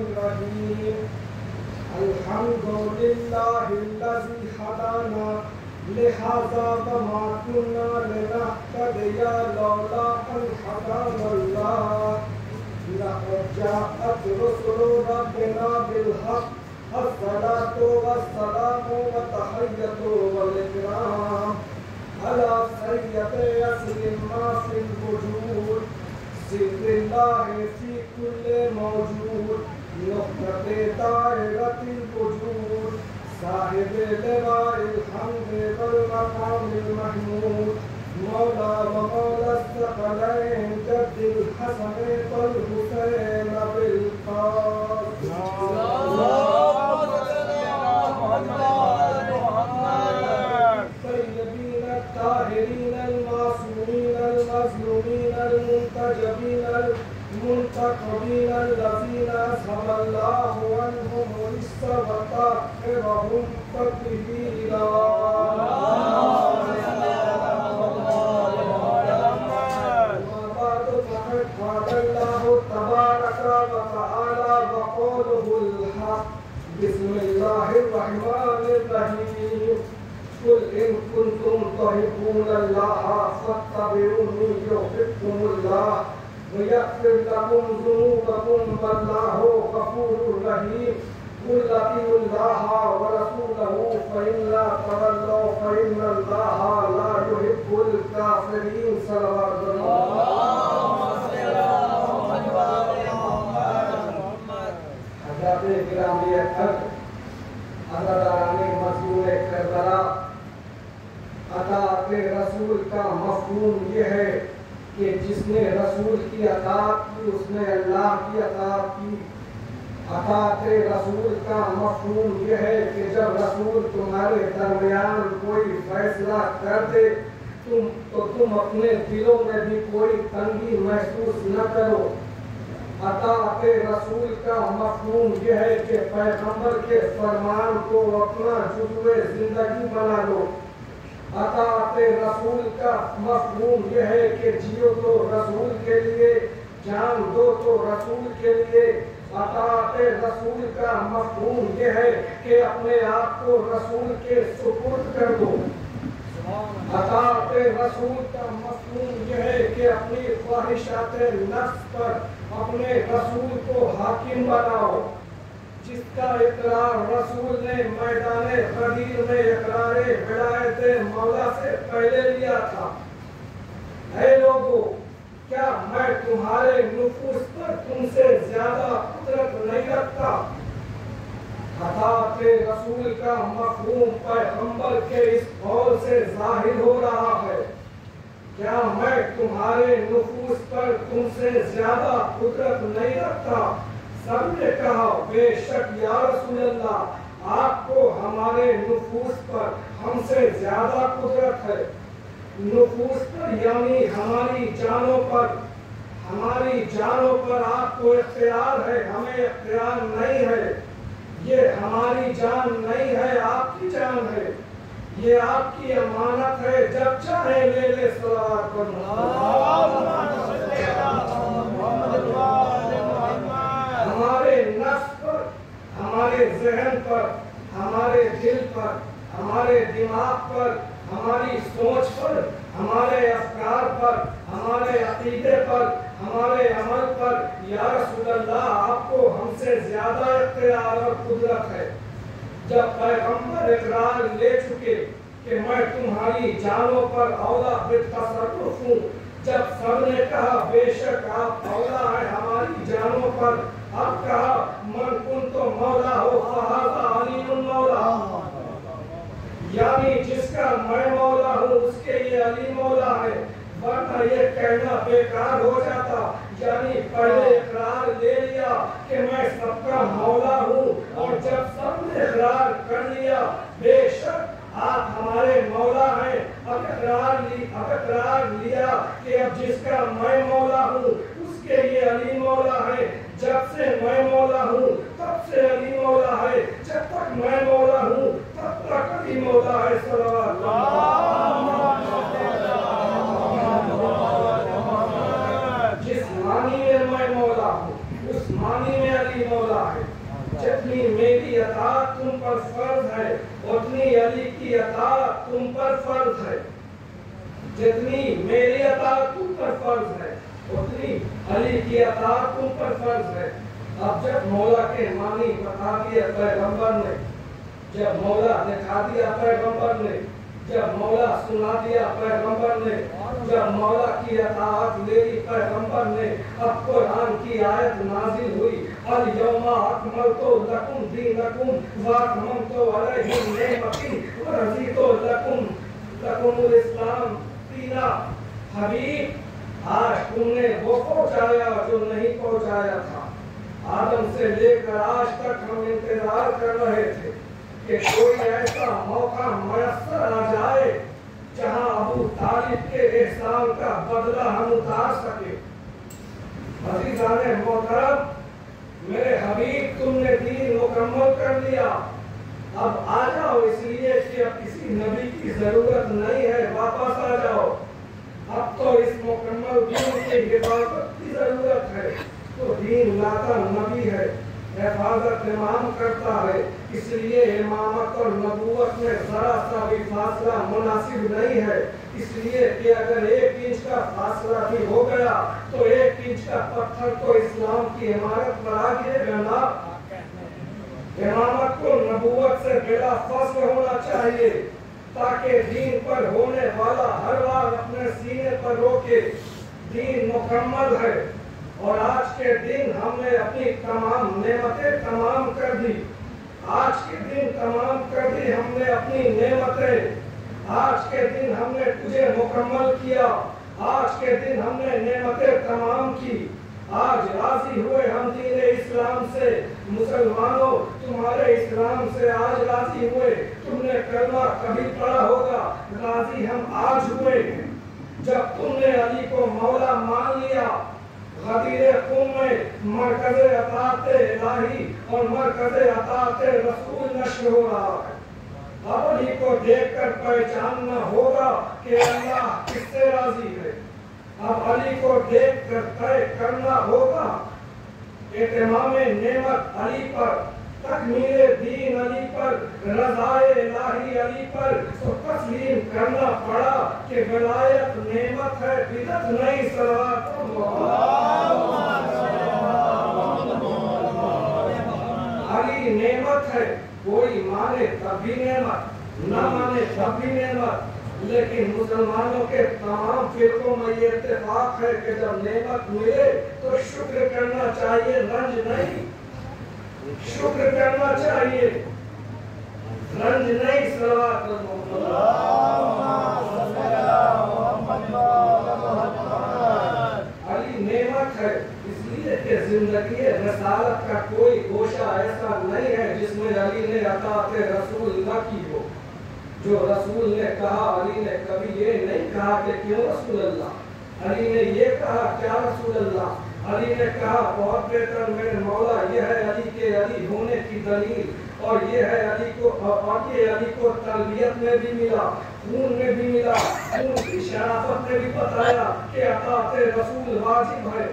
الرحيم الحمد لله الذي هدانا لهذا وما كنا لنهتدي لولا أن هدانا الله لقد جاءت رسل ربنا بالحق الصلاة والسلام والتحية والإكرام على سيد يسر ما في الوجود سر الله في كل موجود نقطة دائرة الوجود صاحب لواء الحمد والمقام المحمود مولا ومولى الثقلين جد الحسن والحسين بالقاسم الطيبين الطاهرين المعصومين المظلومين المنتجبين المنتقبين الذين أذهب الله عنهم الرجس وطهرهم تطهيرا. قال الله تبارك وتعالى وقوله الحق بسم الله الرحمن الرحيم قل إن كنتم تحبون الله فاتبعوني يحببكم الله ويغفر لكم ذنوبكم والله غفور رحيم قل أطيعوا الله ورسوله فإن لا تولوا فإن الله لا يحب الكافرين. صلوات الله. حضرات گرامی حضرت عزاداران مظلوم کربلا اطاعت رسول کا مفہوم یہ ہے کہ جس نے رسول کی اطاعت کی اس نے اللہ کی اطاعت کی. اطاعت رسول کا مفہوم یہ ہے کہ جب رسول تمہارے درمیان کوئی فیصلہ کر دے تو تم اپنے دلوں میں بھی کوئی تنگی محسوس نہ کرو. اطاعت رسول کا مفہوم یہ ہے کہ پیغمبر کے فرمان کو اپنا جزو زندگی بنا لو. اطاعت رسول کا مفہوم یہ ہے کہ جیو تو رسول کے لیے جان دو تو رسول کے لیے. اطاعت رسول کا مفہوم یہ ہے کہ اپنے آپ کو رسول کے سپرد کر دو. اطاعت رسول کا مفہوم یہ ہے کہ اپنی خواہشات نفس پر اپنے رسول کو حاکم بناؤ. جس کا اقرار رسول نے میدان غدیر میں اقرار ولایت مولا سے پہلے لیا تھا. اے لوگو کیا میں تمہارے نفوس پر تم سے زیادہ قدرت نہیں رکھتا؟ اطاعت رسول کا مفہوم پیغمبر کے اس قول سے ظاہر ہو رہا ہے. کیا میں تمہارے نفوس پر تم سے زیادہ قدرت نہیں رکھتا؟ سب نے کہا بے شک یا رسول اللہ آپ کو ہمارے نفوس پر ہم سے زیادہ قدرت ہے. نفوس پر یعنی ہماری جانوں پر آپ کو اختیار ہے ہمیں اختیار نہیں ہے. یہ ہماری جان نہیں ہے آپ کی جان ہے. یہ آپ کی امانت ہے جب چاہے لے لے. صلوات ہمارے نفس پر ہمارے ذہن پر ہمارے دل پر ہمارے دماغ پر ہماری سوچ پر ہمارے افکار پر ہمارے عقیدے پر ہمارے عمل پر یا رسول اللہ آپ کو ہم سے زیادہ اختیار اور قدرت ہے. جب پیغمبر اقرار لے چکے کہ میں تمہاری جانوں پر اولا بالتصرف ہوں, جب سب نے کہا بے شک آپ اولا ہیں ہماری جانوں پر, اب کہا من کنت مولا ہو فہذا علی مولا, یعنی جس کا میں مولا ہوں اس کے یہ علی مولا ہے. ورنہ یہ کہنا بیکار ہو جاتا. یعنی پہلے اقرار لے لیا کہ میں سب کا مولا ہوں, اور جب سب نے اقرار کر لیا بے شک آپ ہمارے مولا ہیں, اب اقرار لیا کہ اب جس کا میں مولا ہوں اس کے یہ علی مولا ہے. جب سے میں مولا ہوں تب سے علی مولا ہے, جب تک میں مولا ہوں تب تک علی مولا ہے. صلوات جس معنی میں میں مولا ہوں اس معنی میں علی مولا ہے. जितनी मेरी अताअत तुम पर फर्ज है उतनी अली की अताअत तुम पर फर्ज है। जितनी मेरी अताअत तुम पर फर्ज है उतनी अली की अताअत तुम पर फर्ज है। अब जब मौला के मानी बता दिए पैगंबर ने, जब मौला दिखा दिया पैगंबर ने, जब मौला सुना दिया पैगंबर ने, जब मौला की अताअत ले ली पैगंबर ने, अब कुरान की आयत नाजिल हुई, अल यौमा अकमलतु लकुम दीनकुम व अतममतु अलैकुम निअमती व रज़ीतु लकुमुल इस्लाम दीना। हबीब, आज तुमने वो पहुंचाया जो नहीं पहुंचाया था। आदम से लेकर आज तक हम इंतजार कर रहे थे कि कोई ऐसा मौका मयस्सर आ जाए जहां अबू तालिब के एहसान का बदला हम उतार सके। अज़ीज़ाने मोहतरम, मेरे हबीब, तुमने दीन मुकम्मल कर लिया। अब आ जाओ, इसलिए कि अब किसी नबी की जरूरत नहीं है, वापस आ जाओ। अब तो इस मुकम्मल दीन की हिफाजत की जरूरत है। तो दीन लाता नबी है, हिफाजत इमाम करता है, इसलिए इमामत और नबूवत में जरा सा भी फासला मुनासिब नहीं है। इसलिए कि अगर 1 इंच का फासला भी हो गया तो 1 इंच का पत्थर तो इस्लाम की इमारत पर आ गिरेगा ना। इमामत को नबूवत से बिला फसल होना चाहिए ताकि दीन पर होने वाला हर बार अपने सीने पर रोके। दीन मुकम्मल है और आज के दिन हमने अपनी तमाम नेमतें तमाम कर दी। आज के दिन तमाम कर दी हमने अपनी नेमतें। आज के दिन हमने तुझे मुकम्मल किया। आज के दिन हमने नेमतें तमाम की। आज राजी हुए हम दीन इस्लाम से। मुसलमानों, तुम्हारे इस्लाम से आज राजी हुए। तुमने कलमा कभी पढ़ा होगा, राजी हम आज हुए। जब तुमने अली को मौला मान लिया, गदीर कुम में मरकज़े अताअत इलाही और मरकज़े अताअत रसूल नश्र हो रहा है। अब अली को देखकर पहचानना होगा कि अल्लाह किससे राजी है। अब अली को देखकर तय करना होगा इत्मामे नेमत अली पर, तकमीले दीन अली पर, रज़ाए इलाही अली पर। तो तस्लीम करना पड़ा कि विलायत नेमत है, बिदअत नहीं। सलावत अली नेमत है, कोई माने तब भी नेमत, न माने तब भी नेमत। लेकिन मुसलमानों के तमाम फिरकों में ये इत्तेफाक है कि जब नेमत मिले तो शुक्र करना चाहिए, रंज नहीं। शुक्र करना चाहिए, रंज नहीं। सलावत अली नेमत है, इसलिए कि जिंदगी रसालत का कोई गोशा ऐसा नहीं है जिसमें अली ने अताअत रसूल न की हो। जो रसूल ने कहा, अली ने कभी ये नहीं कहा कि क्यों रसूल अल्लाह। अली ने ये कहा, क्या रसूल अल्लाह। अली ने कहा, बहुत बेहतर मेरे मौला, यह है अली के अली होने की दलील, और ये है अली को, और ये अली को तरबियत में भी मिला, खून में भी मिला। खून की शराफत ने भी बताया कि अताअत रसूल वाजिब है।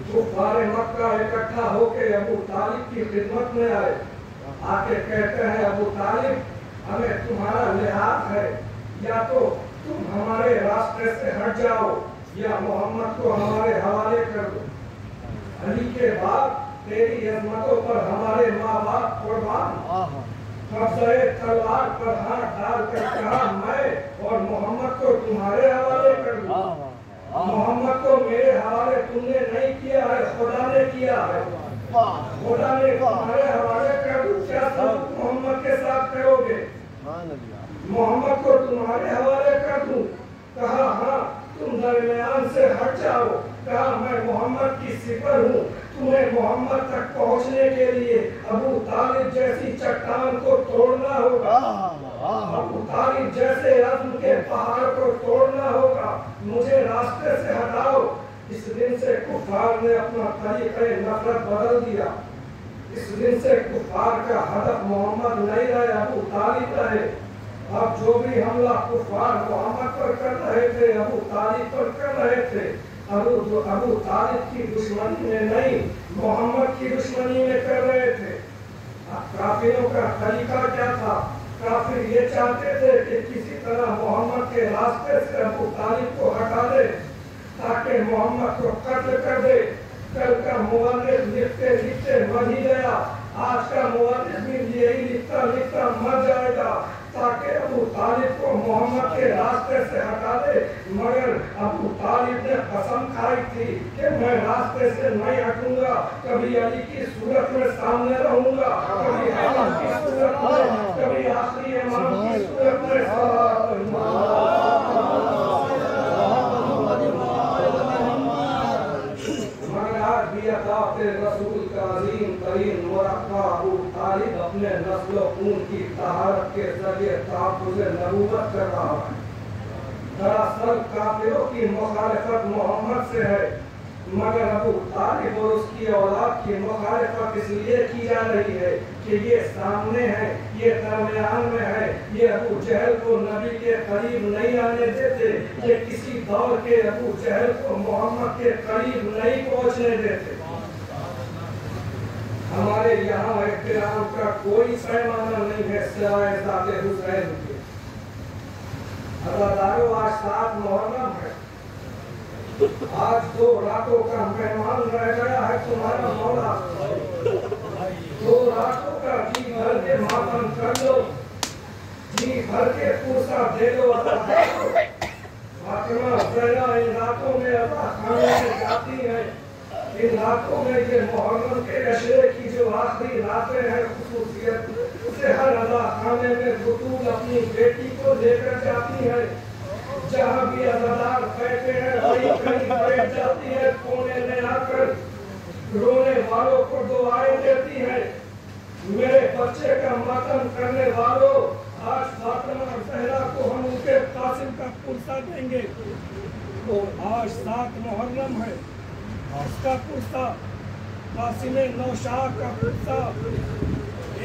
कुफ्फार मक्का इकट्ठा होकर अबू तालिब की खिदमत में आए। आके कहते हैं, अबू तालिब, हमें तुम्हारा लिहाज है, या तो तुम हमारे रास्ते से हट जाओ या मोहम्मद को हमारे हवाले कर दो। अली के बाद तेरी अजमतों पर हमारे माँ बाप कुर्बान। कब्ज़े तलवार पर हाथ डालकर कहा, मैं और मोहम्मद को तुम्हारे हवाले कर दूं। मोहम्मद को मेरे हवाले तुमने नहीं किया है, खुदा ने किया है। खुदा ने तुम्हारे हवाले कर दूं, क्या तुम मोहम्मद के साथ करोगे? मोहम्मद को तुम्हारे हवाले कर दूं? कहा, हाँ, तुम दरमियान से हट जाओ। कहा, मैं मोहम्मद की सिफर हूँ। तुम्हें मोहम्मद तक पहुँचने के लिए अबू तालिब जैसी चट्टान को तोड़ना होगा। अबू तालिब जैसे अज़्म के पहाड़ को तोड़ना होगा। मुझे रास्ते से हटाओ। इस दिन से कुफ्फार ने अपना तरीक़े नफरत बदल दिया। इस दिन से कुफ्फार का हदफ मोहम्मद नहीं रहे, अबू तालिब रहे। अब जो भी हमला कुफ्फार मोहम्मद पर कर रहे थे, अबू तालिब पर कर रहे थे। अबू तालिब की दुश्मनी में नहीं, मोहम्मद की दुश्मनी में कर रहे थे। काफिरों का तरीका क्या था? काफिर ये चाहते थे कि किसी तरह मोहम्मद के रास्ते से अबू तालिब को हटा दे ताकि मोहम्मद को कत्ल कर दे। कल का मुअल्लिफ लिखते लिखते मर ही गया, आज का मुअल्लिफ भी यही लिखता लिखता मर जाएगा ताकि अबू तालिब को मोहम्मद के रास्ते से हटा दे। मगर अबू तालिब ने कसम खाई थी कि मैं रास्ते से नहीं हटूंगा, कभी अली की सूरत में सामने रहूंगा, कभी हसन की सूरत में, कभी आखिरी इमाम की सूरत में। रसूल का अजीम तरीन मुरक्का अबू तालिब अपने नस्ल खून की तहारत के जरिए तहफ़्फ़ुज़ नबूवत कर रहा है। दरअसल काफिरों की मुखालिफत मोहम्मद से है, मगर अबू तालिब और उसकी औलाद की मुखालिफत इसलिए की जा रही है कि ये सामने है, ये दरमियान में है, ये अबू जहल को नबी के करीब नहीं आने देते, ये किसी दौर के अबू जहल को मोहम्मद के करीब नहीं पहुंचने देते। हमारे यहाँ इख्तिलाम का कोई पैमाना नहीं है सिवाय ज़ाते हुसैन के। अज़ादारों, आज 7 मुहर्रम है, आज 2 रातों का मेहमान रह गया है तुम्हारा मौला। 2 रातों का जी भर के मातम कर लो, जी भर के पूसा दे लो। फातिमा ज़हरा इन रातों में अता खाने में जाती है, इन रातों में ये मुहर्रम के अशरे की जो आखिरी रातें हैं खुसूसियत, उसे हर अदा खाने में बुतूल अपनी बेटी को लेकर जाती है। जहाँ भी अज़ादार बैठे हैं वहीं कहीं बैठ जाती है, कोने में आकर रोने वालों को दुआएं देती है। मेरे बच्चे का मातम करने वालों, आज फातिमा ज़हरा को हम उनके कासिम का पुरसा देंगे। आज 7 मुहर्रम है, उसका पुरसा, कासिम नौशाह का पुरसा,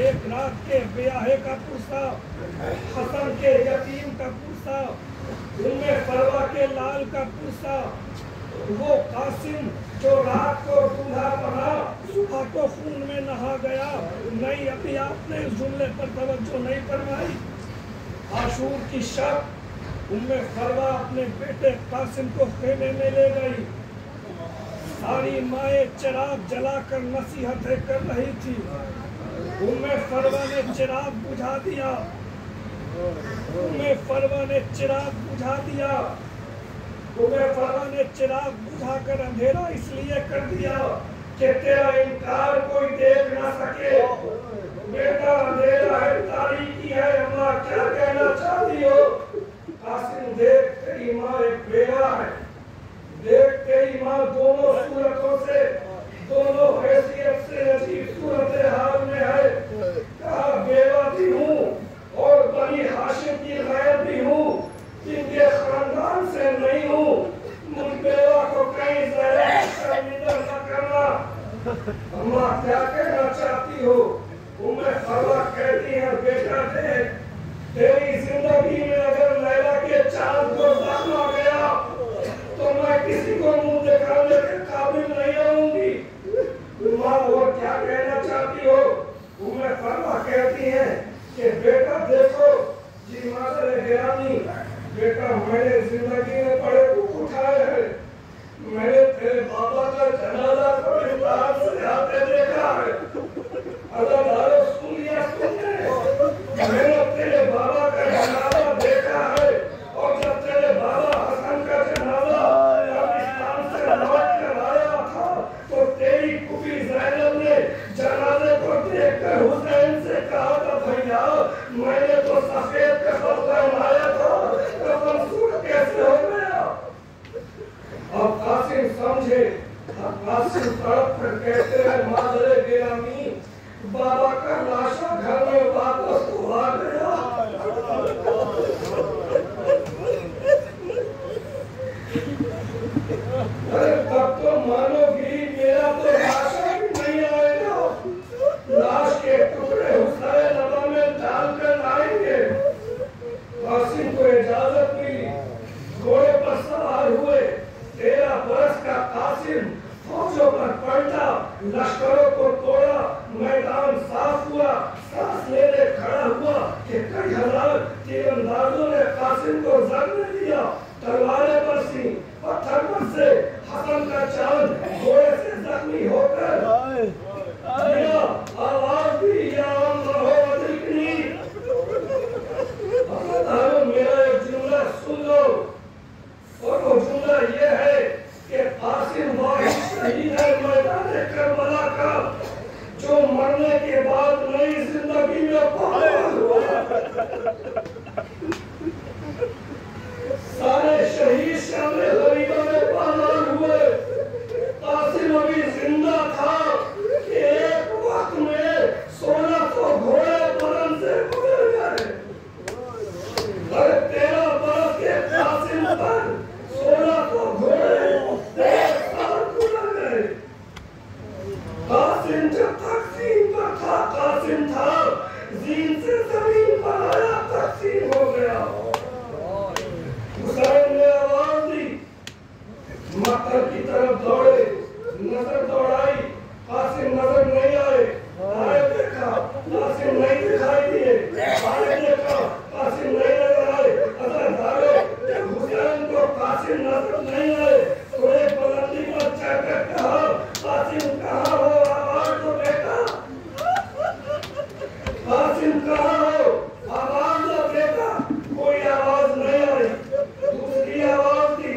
एक रात के ब्याहे का पुरसा, हसन के यतीम का पुरसा, उम्मे फरवा के लाल का पुरसा, वो कासिम जो रात को दूल्हा बना सुबह को खून में नहा गया। नहीं, अभी आपने इस जुमले पर तवज्जो नहीं फरमाई। आशूर की शब उम्मे फरवा अपने बेटे कासिम को खेमे में ले गई। सारी माएँ चिराग जलाकर नसीहतें कर रही थी। उम्मे फरवा ने चिराग बुझा दिया, उम्मे फरवा ने चिराग बुझा दिया। उम्मे फरवा ने चिराग बुझाकर अंधेरा इसलिए कर दिया कि तेरा इनकार कोई देख ना सके। बेटा अंधेरा है, तारीकी है, अम्मा क्या कहना चाहती हो? कासिम देख, तेरी माँ एक बेवा है, देख तेरी माँ दोनों सूरतों से, दोनों हैसियत से अजीब सूरत हाल में है। कहा बेवा भी हूँ और बनी हाशिम की गैर भी हूँ, इनके खानदान से नहीं हूँ। मुझ बेवा को कहीं ज़रा शर्मिंदा न करना। अम्मा क्या कहना चाहती हो? उम्मे फरवा कहती है, बेटा देख, तेरी जिंदगी में अगर लैला के चांद को जख्म आ गया तो मैं किसी को मुंह दिखाने के काबिल नहीं रहूंगी। माँ और क्या कहना चाहती हो? उम्मे फरवा कहती है कि बेटा देखो जी मादर गिरानी, बेटा मैंने जिंदगी में बड़े दुख उठाए हैं। मैंने तेरे बाबा का जनाजा को इस्तार से आते देखा है। अज़ादारों सुन लिया तुमने? मैंने तेरे बाबा का जनाजा देखा है और जब तेरे बाबा हसन का जनाजा पाकिस्तान से लौट कर आया था तो तेरी फूफी ज़ैनब ने जनाजे को देखकर हुसैन से कहा था, भैया मैंने तो सफेद कफन पहनाया था, कफन सूट कैसे हो गया? अब कासिम समझे, अब कासिम तड़प कर कहते हैं, मादरे गिरामी, बाबा का लाशा घर में वापस तो आ गया। अरे तब तो मानोगी मेरा तो लाशा भी नहीं आएगा। लाश के टुकड़े हुसैन नवा में डालकर लाएंगे। कासिम को इजाजत मिली, घोड़े पर सवार हुए। 13 बरस का कासिम फौजों पर पलटा, लश्करों को तोड़ा, मैदान साफ हुआ, सांस लेने खड़ा हुआ कि कई हजार तीरंदाजों ने कासिम को जख्म दिया। तलवारें बरसी, पत्थर बरसे, हसन का चांद घोड़े से जख्मी होकर आवाज दी, या अल्लाह अदरिकनी। मेरा एक जुमला सुन लो, और वो जुमला ये है कि कासिम वाहिद शहीद है मैदान करबला का, जो मरने के बाद नई जिंदगी में पागल हुआ। सारे शहीद शामिल गरीबों में पागल हुए। कासिम अभी जिंदा था कि एक वक्त में 1600 घोड़े बरन से गुजर गए। अरे 13 बरस के कासिम पर 1600 घोड़े एक साल गुजर गए। कासिम जब तकसीम पर था, कासिम था, जीन से जमीन पर आया, तकसीम हो गया। हुसैन ने आवाज दी, मक्कर की तरफ दौड़े, नजर दौड़ाई, कासिम नजर नहीं आए। आए देखा, कासिम नहीं दिखाई दिए। आए देखा, कासिम नहीं नजर आए। अगर धारे जब हुसैन को कासिम नजर नहीं आए तो एक बुलंदी पर चढ़कर कहा, कासिम कहाँ हो? आवाज तो बेटा, कासिम कहाँ हो? आवाज तो बेटा। कोई आवाज नहीं आई। दूसरी आवाज दी,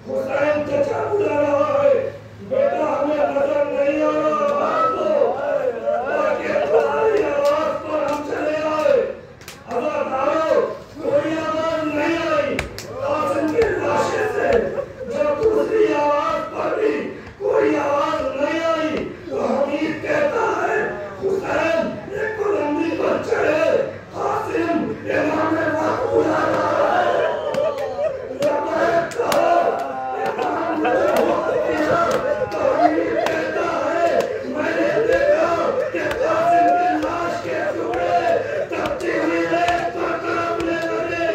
हुसैन चचा बुला रहा है, बेटा हमें नजर नहीं आ रहा, आवाज दो। ताकि तुम्हारी आवाज पर हम चले आए। हवलदारों, कोई आवाज नहीं आई। कासिम के लाशे से जब दूसरी आवाज पर भी कोई आवाज नहीं आई तो हमीद कहता है, हुसैन एक बुलंदी पर चढ़े, कासिम इमाम वक्त बुला रहा है। लबैक कहो, इमाम ने वक्त दिया तो हमीद कहता है, मैंने देखा कि कासिम की लाश के टुकड़े तपती हुई रेत पर तड़पने लगे।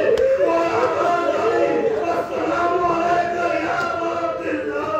और आवाज आई, अस्सलाम अलैकुम या अब्दुल्लाह।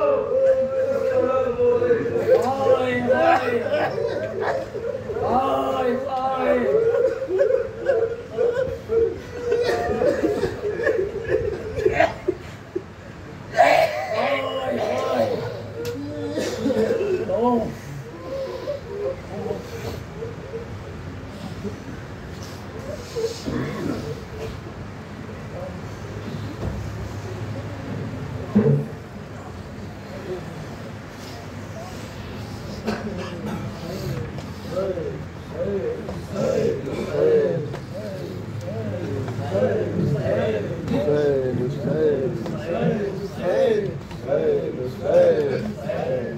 Hey.